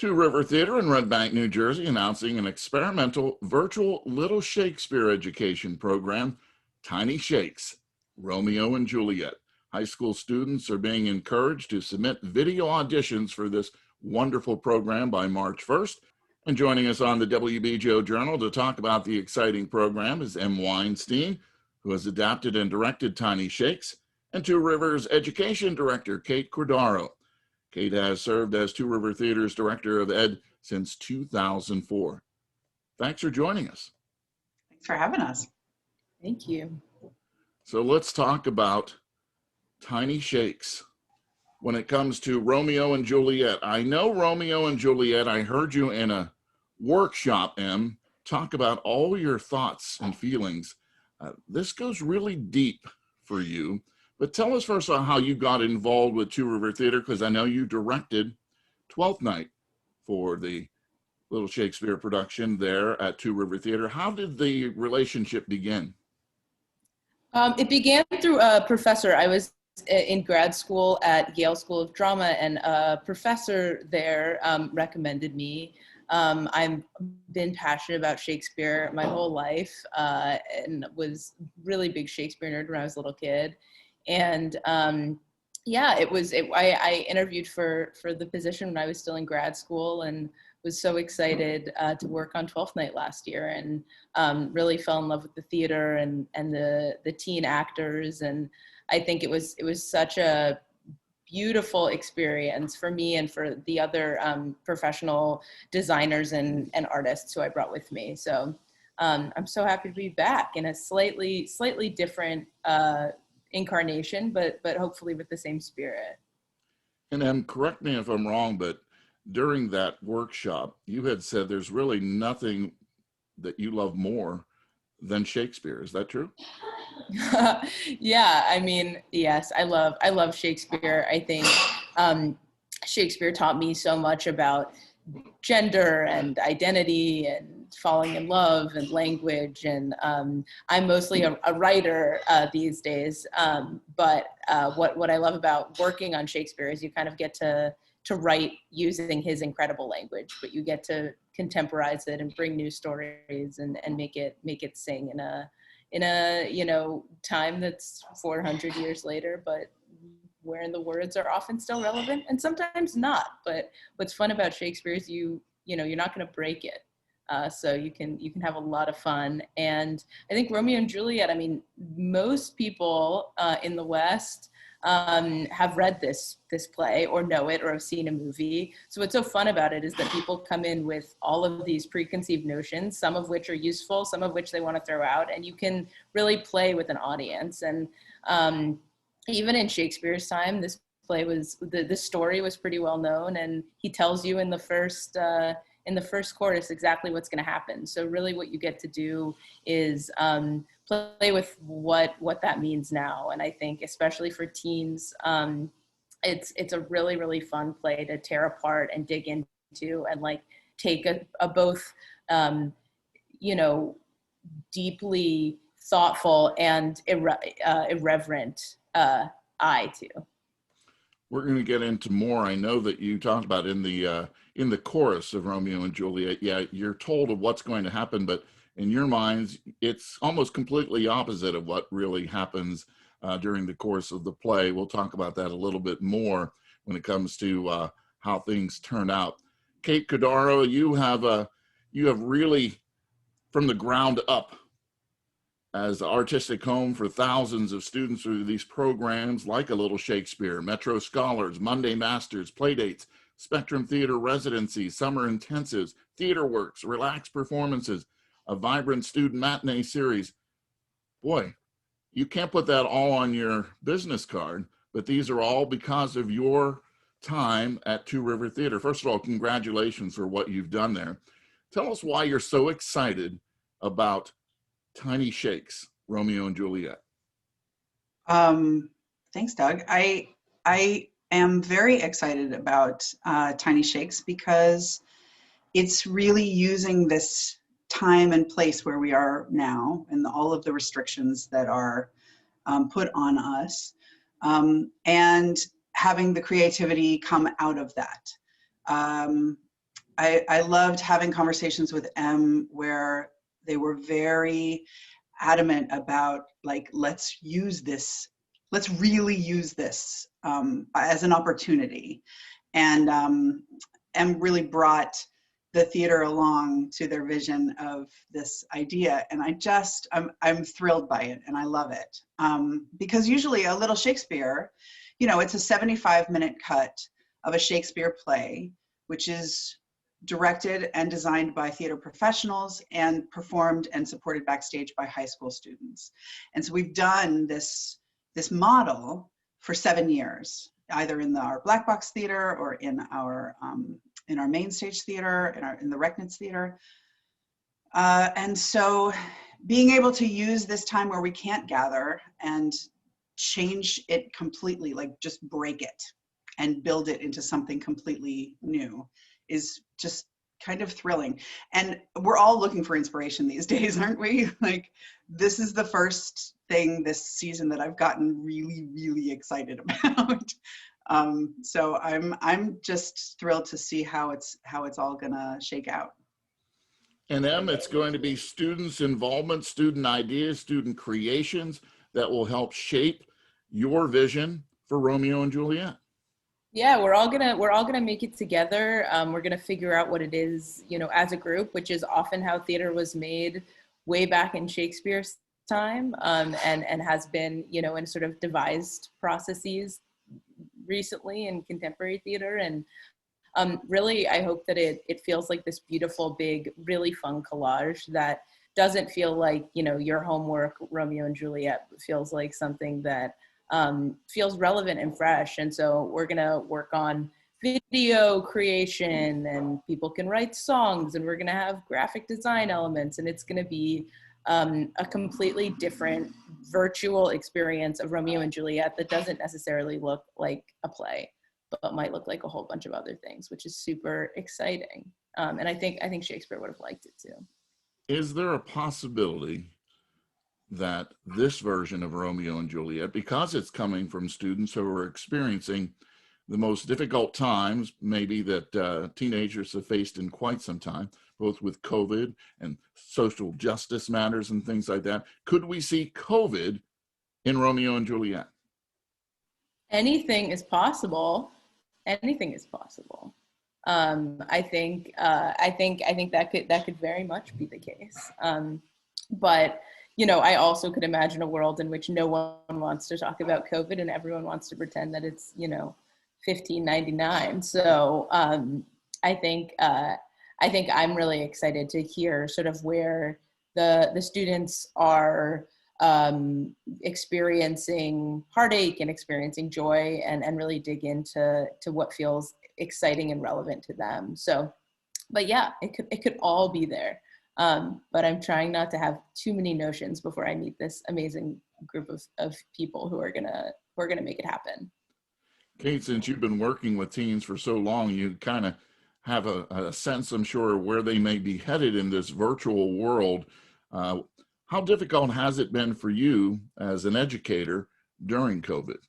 Two River Theater in Red Bank, New Jersey, announcing an experimental virtual Little Shakespeare education program, Tiny Shakes, Romeo and Juliet. High school students are being encouraged to submit video auditions for this wonderful program by March 1st. And joining us on the WBGO Journal to talk about the exciting program is Em Weinstein, who has adapted and directed Tiny Shakes, and Two Rivers Education Director Kate Cordaro. Kate has served as Two River Theater's Director of Ed since 2004. Thanks for joining us. Thanks for having us. Thank you. So let's talk about Tiny Shakes. When it comes to Romeo and Juliet, I know Romeo and Juliet, I heard you in a workshop, Em, talk about all your thoughts and feelings. This goes really deep for you. But tell us first how you got involved with Two River Theater, because I know you directed Twelfth Night for the Little Shakespeare production there at Two River Theater. How did the relationship begin? It began through a professor. I was in grad school at Yale School of Drama, and a professor there recommended me. I've been passionate about Shakespeare my whole life and was really big Shakespeare nerd when I was a little kid. And yeah, I interviewed for the position when I was still in grad school, and was so excited to work on Twelfth Night last year, and really fell in love with the theater and the teen actors. And I think it was such a beautiful experience for me and for the other professional designers and artists who I brought with me. So I'm so happy to be back in a slightly different incarnation, but hopefully with the same spirit. And correct me if I'm wrong, but during that workshop, you had said there's really nothing that you love more than Shakespeare. Is that true? Yeah, I mean, yes, I love Shakespeare. I think Shakespeare taught me so much about gender and identity and falling in love and language. And I'm mostly a writer these days. But what I love about working on Shakespeare is you kind of get to write using his incredible language, but you get to contemporize it and bring new stories and make it sing in a time that's 400 years later, but wherein the words are often still relevant and sometimes not. But what's fun about Shakespeare is you're not going to break it. So you can have a lot of fun. And I think Romeo and Juliet, I mean, most people in the West have read this play or know it or have seen a movie. So what's so fun about it is that people come in with all of these preconceived notions, some of which are useful, some of which they want to throw out, and you can really play with an audience. And even in Shakespeare's time, this play was, the story was pretty well known, and he tells you in the first chorus exactly what's going to happen. So really what you get to do is play with what that means now. And I think especially for teens, it's a really, really fun play to tear apart and dig into and like take a both, deeply thoughtful and irreverent eye to. We're going to get into more. I know that you talked about in the chorus of Romeo and Juliet. Yeah, you're told of what's going to happen, but in your minds, it's almost completely opposite of what really happens during the course of the play. We'll talk about that a little bit more when it comes to how things turn out. Kate Cordaro, you have really, from the ground up, as the artistic home for thousands of students through these programs like A Little Shakespeare, Metro Scholars, Monday Masters, Playdates, Spectrum Theater residencies, summer intensives, theater works, relaxed performances, a vibrant student matinee series. Boy, you can't put that all on your business card, but these are all because of your time at Two River Theater. First of all, congratulations for what you've done there. Tell us why you're so excited about Tiny Shakes, Romeo and Juliet. Thanks, Doug. I am very excited about Tiny Shakes because it's really using this time and place where we are now and all of the restrictions that are put on us, and having the creativity come out of that. I loved having conversations with Em where they were very adamant about like, let's really use this as an opportunity. And Em really brought the theater along to their vision of this idea. And I'm thrilled by it and I love it. Because usually a Little Shakespeare, it's a 75-minute cut of a Shakespeare play, which is directed and designed by theater professionals and performed and supported backstage by high school students. And so we've done this model for 7 years, either in our black box theater or in our main stage theater, in the Recknitz theater. And so being able to use this time where we can't gather and change it completely, like just break it and build it into something completely new, is just kind of thrilling. And we're all looking for inspiration these days, aren't we? Like, this is the first thing this season that I've gotten really, really excited about. So I'm just thrilled to see how it's all gonna shake out. And Em, it's going to be students' involvement, student ideas, student creations that will help shape your vision for Romeo and Juliet. Yeah, we're all gonna make it together. We're gonna figure out what it is, as a group, which is often how theater was made way back in Shakespeare's time, and has been, in sort of devised processes recently in contemporary theater. And really, I hope that it feels like this beautiful, big, really fun collage that doesn't feel like, your homework, Romeo and Juliet. Feels like something that feels relevant and fresh. And so we're gonna work on video creation, and people can write songs, and we're gonna have graphic design elements, and it's gonna be a completely different virtual experience of Romeo and Juliet that doesn't necessarily look like a play, but might look like a whole bunch of other things, which is super exciting. And I think Shakespeare would have liked it too. Is there a possibility that this version of Romeo and Juliet, because it's coming from students who are experiencing the most difficult times maybe that teenagers have faced in quite some time, both with COVID and social justice matters and things like that, could we see COVID in Romeo and Juliet? Anything is possible. Anything is possible. I think that could very much be the case. But I also could imagine a world in which no one wants to talk about COVID and everyone wants to pretend that it's, $15.99. So I think I'm really excited to hear sort of where the students are experiencing heartache and experiencing joy, and really dig into what feels exciting and relevant to them. So, but yeah, it could all be there. But I'm trying not to have too many notions before I meet this amazing group of people who are gonna make it happen. Kate, since you've been working with teens for so long, you kind of have a sense, I'm sure, where they may be headed in this virtual world. How difficult has it been for you as an educator during COVID?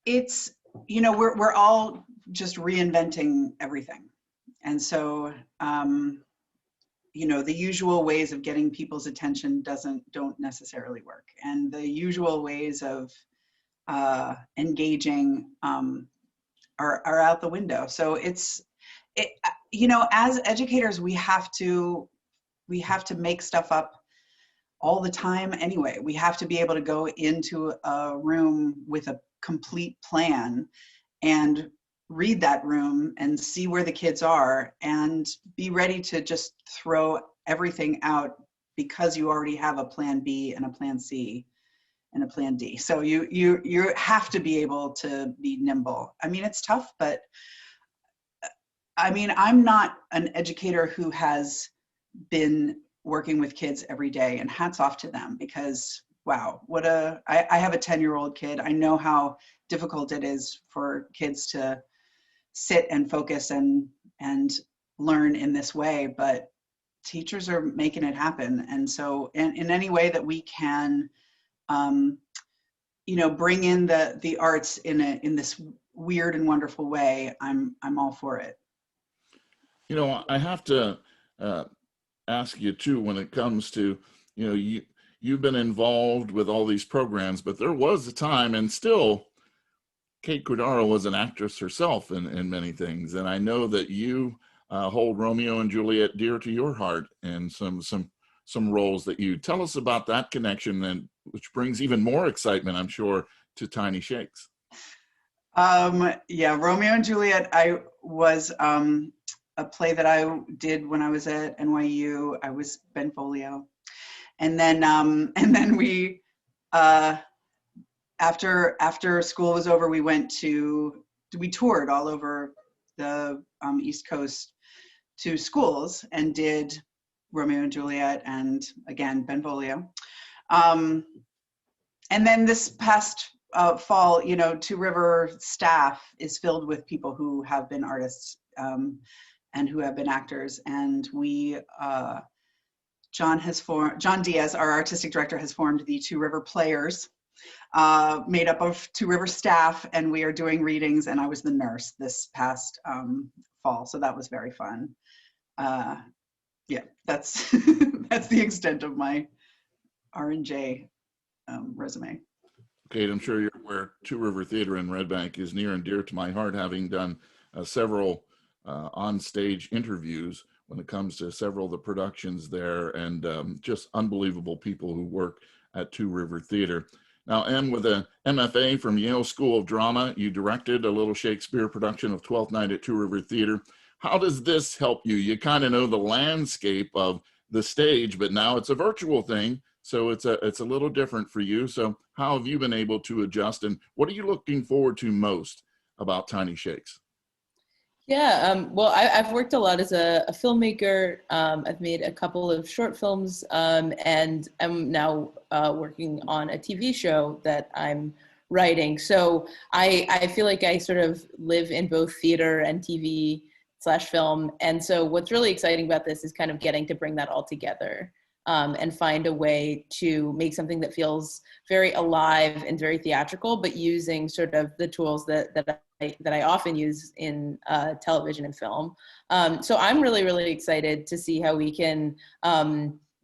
It's, we're all just reinventing everything. And so, the usual ways of getting people's attention don't necessarily work. And the usual ways of engaging are out the window. So as educators, we have to make stuff up all the time anyway. We have to be able to go into a room with a complete plan and read that room and see where the kids are and be ready to just throw everything out because you already have a plan B and a plan C and a plan D. So you have to be able to be nimble. I mean, it's tough, but I mean, I'm not an educator who has been working with kids every day, and hats off to them, because wow, I have a 10-year-old kid. I know how difficult it is for kids to sit and focus and learn in this way, but teachers are making it happen. And so in any way that we can, bring in the arts in this weird and wonderful way, I'm all for it. You know, I have to uh, ask you too, when it comes to, you've been involved with all these programs, but there was a time, and still Kate Cordaro was an actress herself in many things. And I know that you hold Romeo and Juliet dear to your heart and some roles that you tell us about that connection, and which brings even more excitement, I'm sure, to Tiny Shakes. Yeah, Romeo and Juliet, I was a play that I did when I was at NYU. I was Benfolio. And then we, after school was over, we toured all over the East Coast to schools and did Romeo and Juliet and again Benvolio. And then this past fall, Two River staff is filled with people who have been artists and who have been actors, and John Diaz, our artistic director, has formed the Two River Players, made up of Two River staff, and we are doing readings, and I was the nurse this past fall, so that was very fun. Yeah, that's that's the extent of my R&J resume. Kate, I'm sure you're aware Two River Theater in Red Bank is near and dear to my heart, having done several on-stage interviews when it comes to several of the productions there, and just unbelievable people who work at Two River Theater. Now, Em, with an MFA from Yale School of Drama, you directed a Little Shakespeare production of Twelfth Night at Two River Theater. How does this help you? You kind of know the landscape of the stage, but now it's a virtual thing, so it's a little different for you. So how have you been able to adjust, and what are you looking forward to most about Tiny Shakes? Yeah, well, I've worked a lot as a filmmaker. I've made a couple of short films, and I'm now working on a TV show that I'm writing. So I feel like I sort of live in both theater and TV/film. And so what's really exciting about this is kind of getting to bring that all together and find a way to make something that feels very alive and very theatrical, but using sort of the tools that I often use in television and film. So I'm really, really excited to see how we can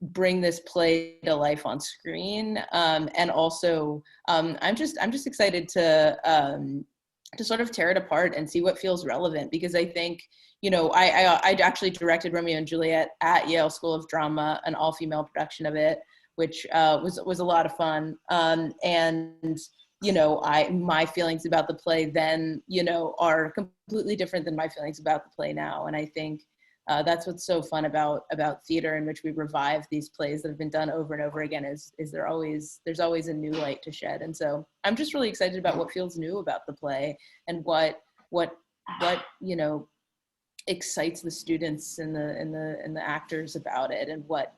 bring this play to life on screen. And also, I'm just excited to sort of tear it apart and see what feels relevant, because I think, I actually directed Romeo and Juliet at Yale School of Drama, an all-female production of it, which was a lot of fun. And my feelings about the play then, are completely different than my feelings about the play now. And I think that's what's so fun about theater, in which we revive these plays that have been done over and over again, is there's always a new light to shed. And so I'm just really excited about what feels new about the play, and what excites the students and the actors about it, and what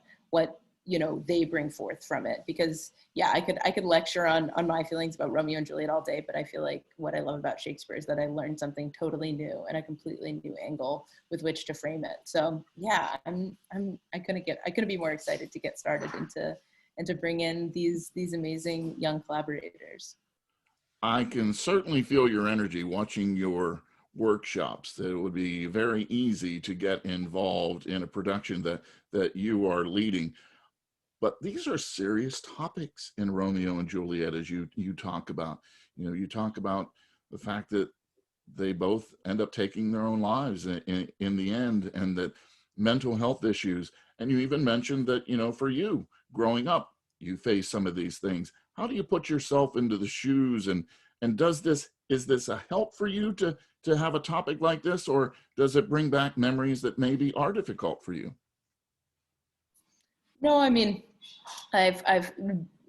they bring forth from it. Because yeah, I could lecture on my feelings about Romeo and Juliet all day, but I feel like what I love about Shakespeare is that I learned something totally new and a completely new angle with which to frame it. So yeah, I couldn't be more excited to get started and to bring in these amazing young collaborators. I can certainly feel your energy watching your workshops, that it would be very easy to get involved in a production that you are leading. But these are serious topics in Romeo and Juliet, as you talk about. You talk about the fact that they both end up taking their own lives in the end, and that mental health issues. And you even mentioned that, for you growing up, you face some of these things. How do you put yourself into the shoes, and is this a help for you to have a topic like this, or does it bring back memories that maybe are difficult for you? No, I mean, I've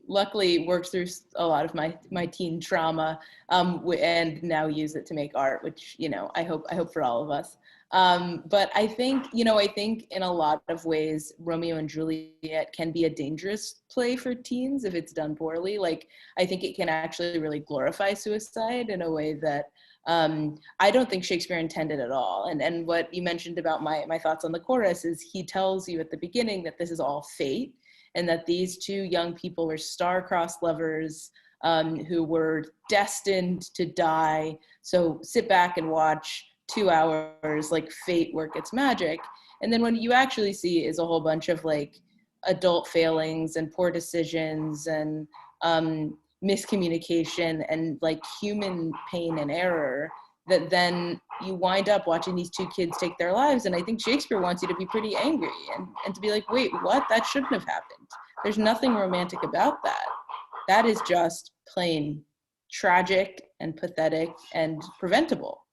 luckily worked through a lot of my teen trauma, and now use it to make art, which, I hope for all of us. But I think in a lot of ways, Romeo and Juliet can be a dangerous play for teens if it's done poorly. Like, I think it can actually really glorify suicide in a way that I don't think Shakespeare intended at all. And what you mentioned about my thoughts on the chorus is, he tells you at the beginning that this is all fate, and that these two young people were star-crossed lovers, who were destined to die. So sit back and watch 2 hours, like fate work its magic. And then what you actually see is a whole bunch of like adult failings and poor decisions and miscommunication and like human pain and error, that then you wind up watching these 2 kids take their lives. And I think Shakespeare wants you to be pretty angry and to be like, wait, what? That shouldn't have happened. There's nothing romantic about that. That is just plain tragic and pathetic and preventable.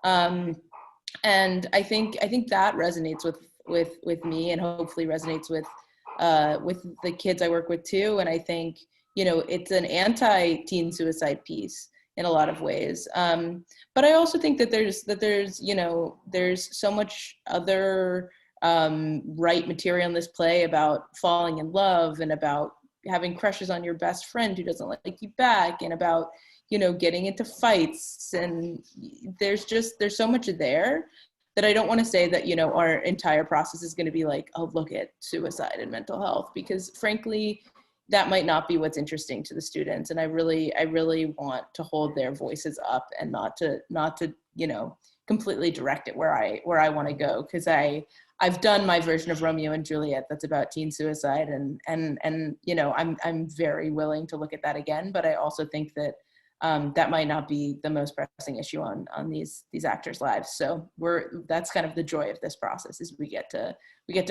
And I think that resonates with me, and hopefully resonates with the kids I work with too. And I think, you know, it's an anti-teen suicide piece in a lot of ways. But I also think that there's you know, there's so much other right material in this play about falling in love and about having crushes on your best friend who doesn't like you back, and about, you know, getting into fights. And there's so much there that I don't want to say that, you know, our entire process is going to be like, oh, look at suicide and mental health, because frankly, that might not be what's interesting to the students. And I really want to hold their voices up and not to, you know, completely direct it where I want to go. Cause I've done my version of Romeo and Juliet that's about teen suicide, and you know, I'm very willing to look at that again. But I also think that that might not be the most pressing issue on these actors' lives. So that's kind of the joy of this process, is we get to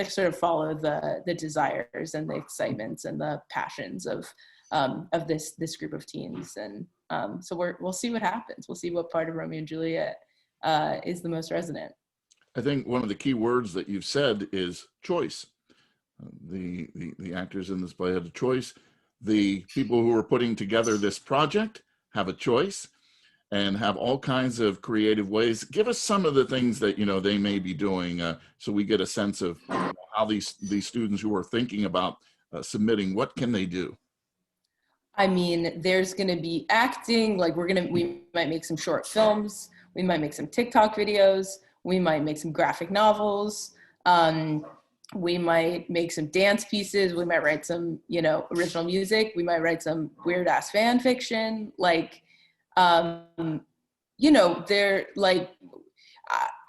sort of follow the desires and the excitements and the passions of this group of teens. And so we'll see what happens. We'll see what part of Romeo and Juliet is the most resonant. I think one of the key words that you've said is choice. The actors in this play had a choice. The people who are putting together this project have a choice and have all kinds of creative ways. Give us some of the things that, you know, they may be doing, so we get a sense of, you know, how these students who are thinking about submitting, what can they do? I mean, there's going to be acting. Like we might make some short films. We might make some TikTok videos. We might make some graphic novels. We might make some dance pieces. We might write some, you know, original music. We might write some weird ass fan fiction. Like, you know, they're like,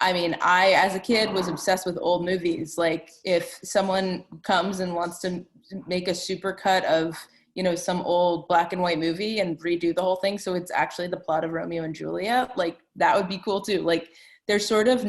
I mean, I, as a kid, was obsessed with old movies. Like, if someone comes and wants to make a super cut of, you know, some old black and white movie and redo the whole thing so it's actually the plot of Romeo and Juliet, like, that would be cool too. Like, there's sort of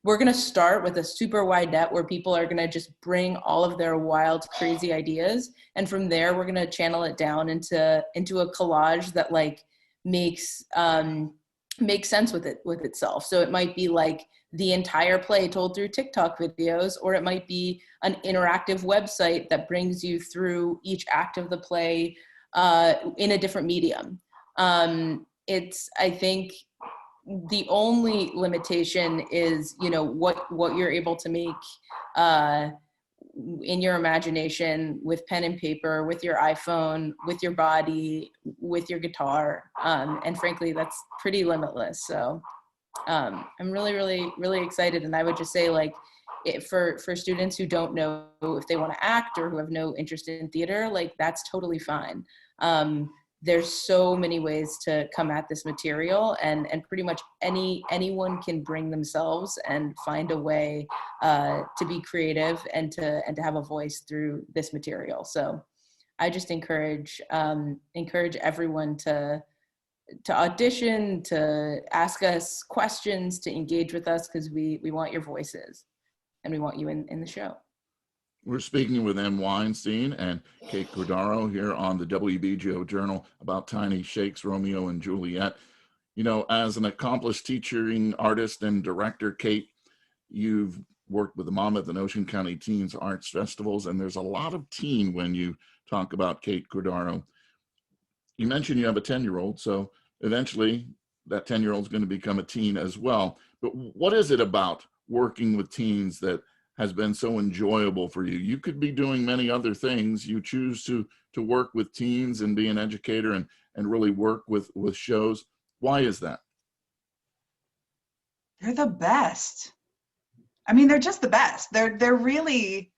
we're going to start with a super wide net where people are going to just bring all of their wild, crazy ideas. And from there, we're going to channel it down into a collage that like makes sense with itself. So it might be like the entire play told through TikTok videos, or it might be an interactive website that brings you through each act of the play in a different medium. I think the only limitation is, you know, what you're able to make in your imagination with pen and paper, with your iPhone, with your body, with your guitar. And frankly, that's pretty limitless. So I'm really, really, really excited. And I would just say, like, for students who don't know if they want to act or who have no interest in theater, like, that's totally fine. There's so many ways to come at this material, and pretty much anyone can bring themselves and find a way to be creative and to have a voice through this material. So I just encourage everyone to audition, to ask us questions, to engage with us, because we want your voices and we want you in the show. We're speaking with Em Weinstein and Kate Cordaro here on the WBGO Journal about Tiny Shakes, Romeo and Juliet. You know, as an accomplished teaching artist and director, Kate, you've worked with the Monmouth and Ocean County Teens Arts Festivals, and there's a lot of teen when you talk about Kate Cordaro. You mentioned you have a 10-year-old, so eventually that 10-year-old is going to become a teen as well. But what is it about working with teens that has been so enjoyable for you? You could be doing many other things. You choose to work with teens and be an educator and really work with shows. Why is that? They're the best. I mean, they're just the best. They're really,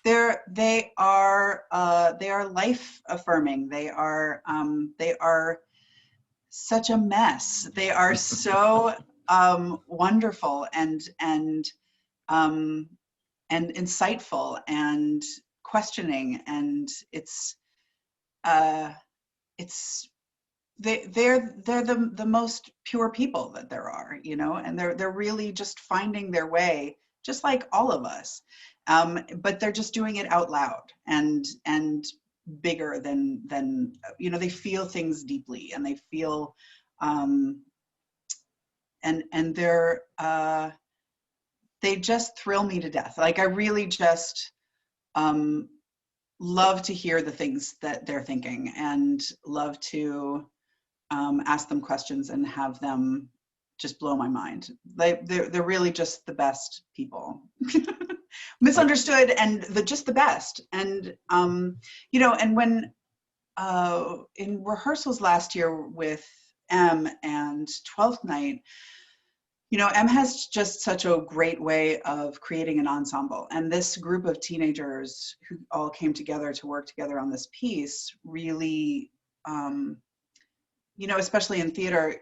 they are life affirming. They are such a mess. They are so wonderful um, and insightful and questioning, and uh, it's they're the most pure people that there are, you know, and they're really just finding their way, just like all of us, but they're just doing it out loud and bigger than you know. They feel things deeply, and they feel um, and they just thrill me to death. Like I really just um, love to hear the things that they're thinking, and love to ask them questions and have them just blow my mind. They're really just the best people. Misunderstood and just the best. And you know, and when in rehearsals last year with Em and 12th night, you know, Em has just such a great way of creating an ensemble. And this group of teenagers who all came together to work together on this piece really, you know, especially in theater,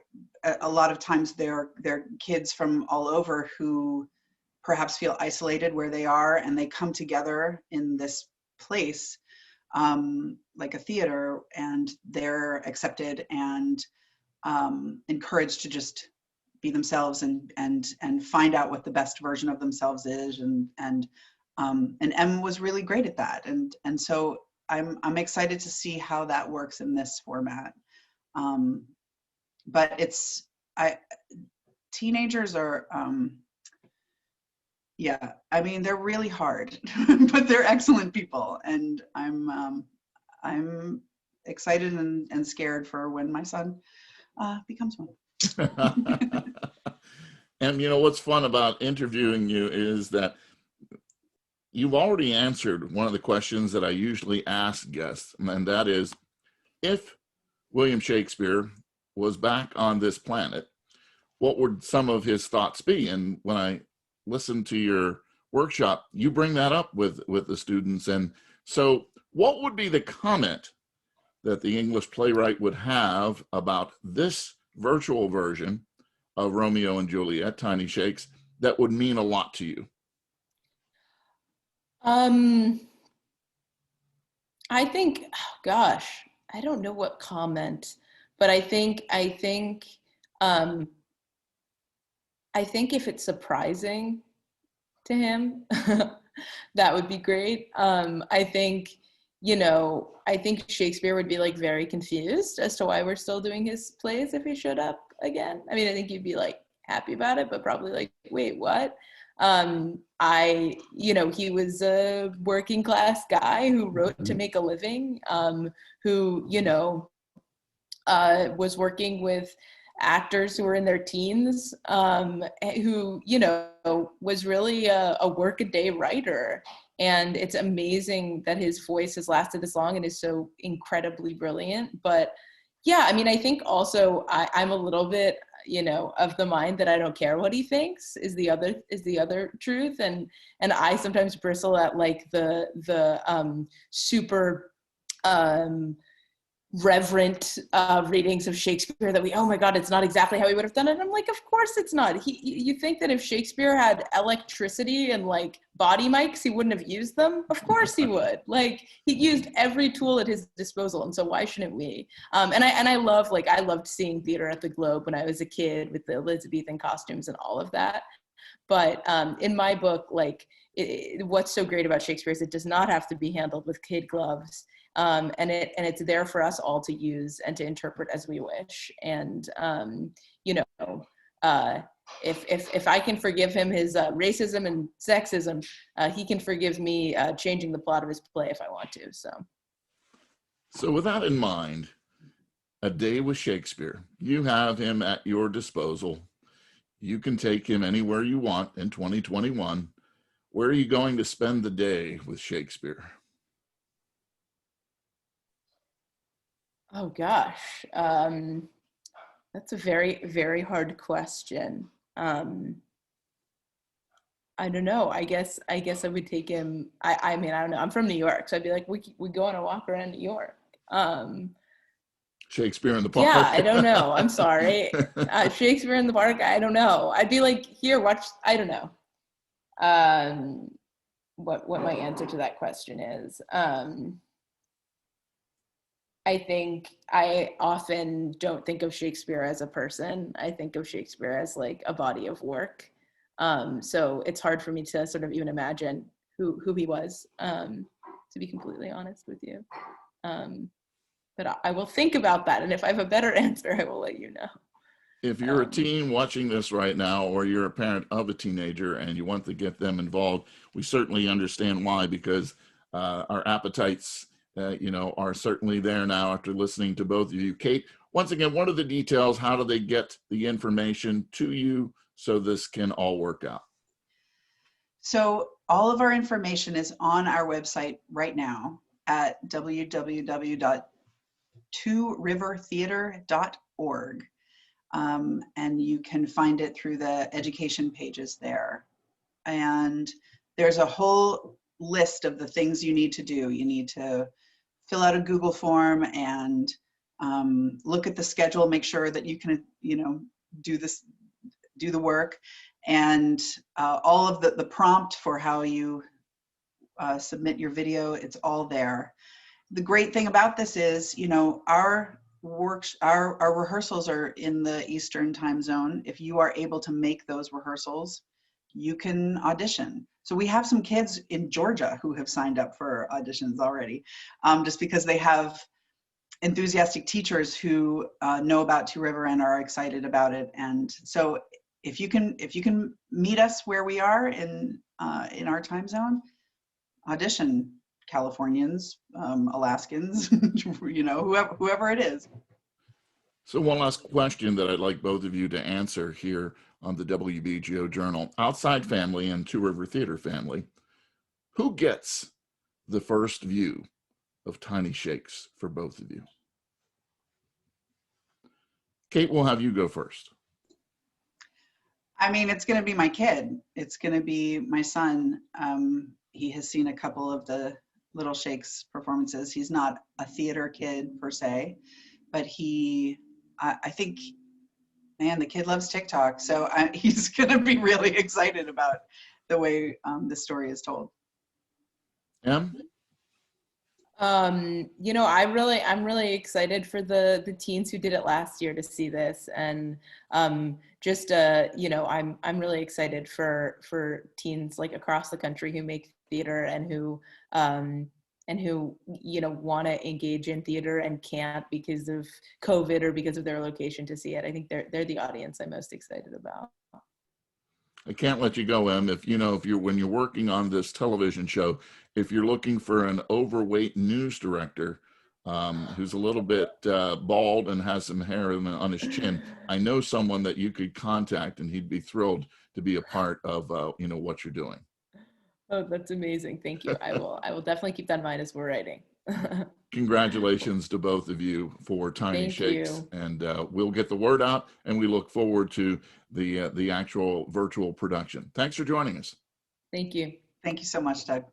a lot of times they're kids from all over who perhaps feel isolated where they are, and they come together in this place, like a theater, and they're accepted and encouraged to just be themselves and find out what the best version of themselves is, and Em was really great at that, and so I'm excited to see how that works in this format. But teenagers are yeah, I mean, they're really hard, but they're excellent people, and I'm excited and scared for when my son becomes one. And you know what's fun about interviewing you is that you've already answered one of the questions that I usually ask guests, and that is, if William Shakespeare was back on this planet, what would some of his thoughts be? And when I listen to your workshop, you bring that up with the students. And so what would be the comment that the English playwright would have about this virtual version of Romeo and Juliet, Tiny Shakes, that would mean a lot to you? I think, oh gosh, I don't know what comment, but um, I think if it's surprising to him, that would be great. I think, you know, I think Shakespeare would be like very confused as to why we're still doing his plays if he showed up again. I mean, I think he'd be like happy about it, but probably like, wait, what? You know, he was a working class guy who wrote to make a living, who, you know, was working with actors who were in their teens, who, you know, was really a work-a-day writer. And it's amazing that his voice has lasted this long and is so incredibly brilliant. But yeah, I mean, I think also I'm a little bit, you know, of the mind that I don't care what he thinks is the other truth. And I sometimes bristle at like the super reverent readings of Shakespeare that oh my God, it's not exactly how he would have done it. And I'm like, of course it's not. You think that if Shakespeare had electricity and like body mics, he wouldn't have used them? Of course he would. Like he used every tool at his disposal. And so why shouldn't we? And I loved seeing theater at the Globe when I was a kid with the Elizabethan costumes and all of that. But in my book, like what's so great about Shakespeare is it does not have to be handled with kid gloves. And it's there for us all to use and to interpret as we wish. And you know, if I can forgive him his racism and sexism, he can forgive me changing the plot of his play if I want to. So with that in mind, a day with Shakespeare, you have him at your disposal. You can take him anywhere you want in 2021. Where are you going to spend the day with Shakespeare? Oh gosh, that's a very, very hard question. I don't know. I guess I would take him. I mean, I don't know. I'm from New York, so I'd be like, we go on a walk around New York. Shakespeare in the Park. Yeah, I don't know. I'm sorry. Shakespeare in the Park. I don't know. I'd be like, here, watch. I don't know. What my answer to that question is. I think I often don't think of Shakespeare as a person. I think of Shakespeare as like a body of work. So it's hard for me to sort of even imagine who he was, to be completely honest with you. But I will think about that. And if I have a better answer, I will let you know. If you're a teen watching this right now, or you're a parent of a teenager and you want to get them involved, we certainly understand why, because our appetites are certainly there now after listening to both of you. Kate, once again, what are the details? How do they get the information to you so this can all work out? So all of our information is on our website right now at www.tworivertheater.org. And you can find it through the education pages there. And there's a whole list of the things you need to do. You need to fill out a Google form and look at the schedule, make sure that you can, do the work, and all of the prompt for how you submit your video, it's all there. The great thing about this is, our rehearsals are in the Eastern time zone. If you are able to make those rehearsals, you can audition. So we have some kids in Georgia who have signed up for auditions already, just because they have enthusiastic teachers who know about Two River and are excited about it. And so if you can meet us where we are in our time zone, audition. Californians, Alaskans, whoever it is. So one last question that I'd like both of you to answer here on the WBGO Journal. Outside family and Two River Theater family, who gets the first view of Tiny Shakes for both of you? Kate, we'll have you go first. I mean, it's going to be my kid. It's going to be my son. He has seen a couple of the Little Shakes performances. He's not a theater kid per se, but I think, man, the kid loves TikTok. So he's going to be really excited about the way the story is told. Em? I'm really excited for the teens who did it last year to see this, and I'm really excited for teens like across the country who make theater and who want to engage in theater and can't because of COVID or because of their location to see it. I think they're the audience I'm most excited about. I can't let you go, Em. When you're working on this television show, if you're looking for an overweight news director who's a little bit bald and has some hair on his chin, I know someone that you could contact, and he'd be thrilled to be a part of what you're doing. Oh, that's amazing! Thank you. I will definitely keep that in mind as we're writing. Congratulations to both of you for Tiny Thank Shakes, you. and we'll get the word out, and we look forward to the actual virtual production. Thanks for joining us. Thank you. Thank you so much, Doug.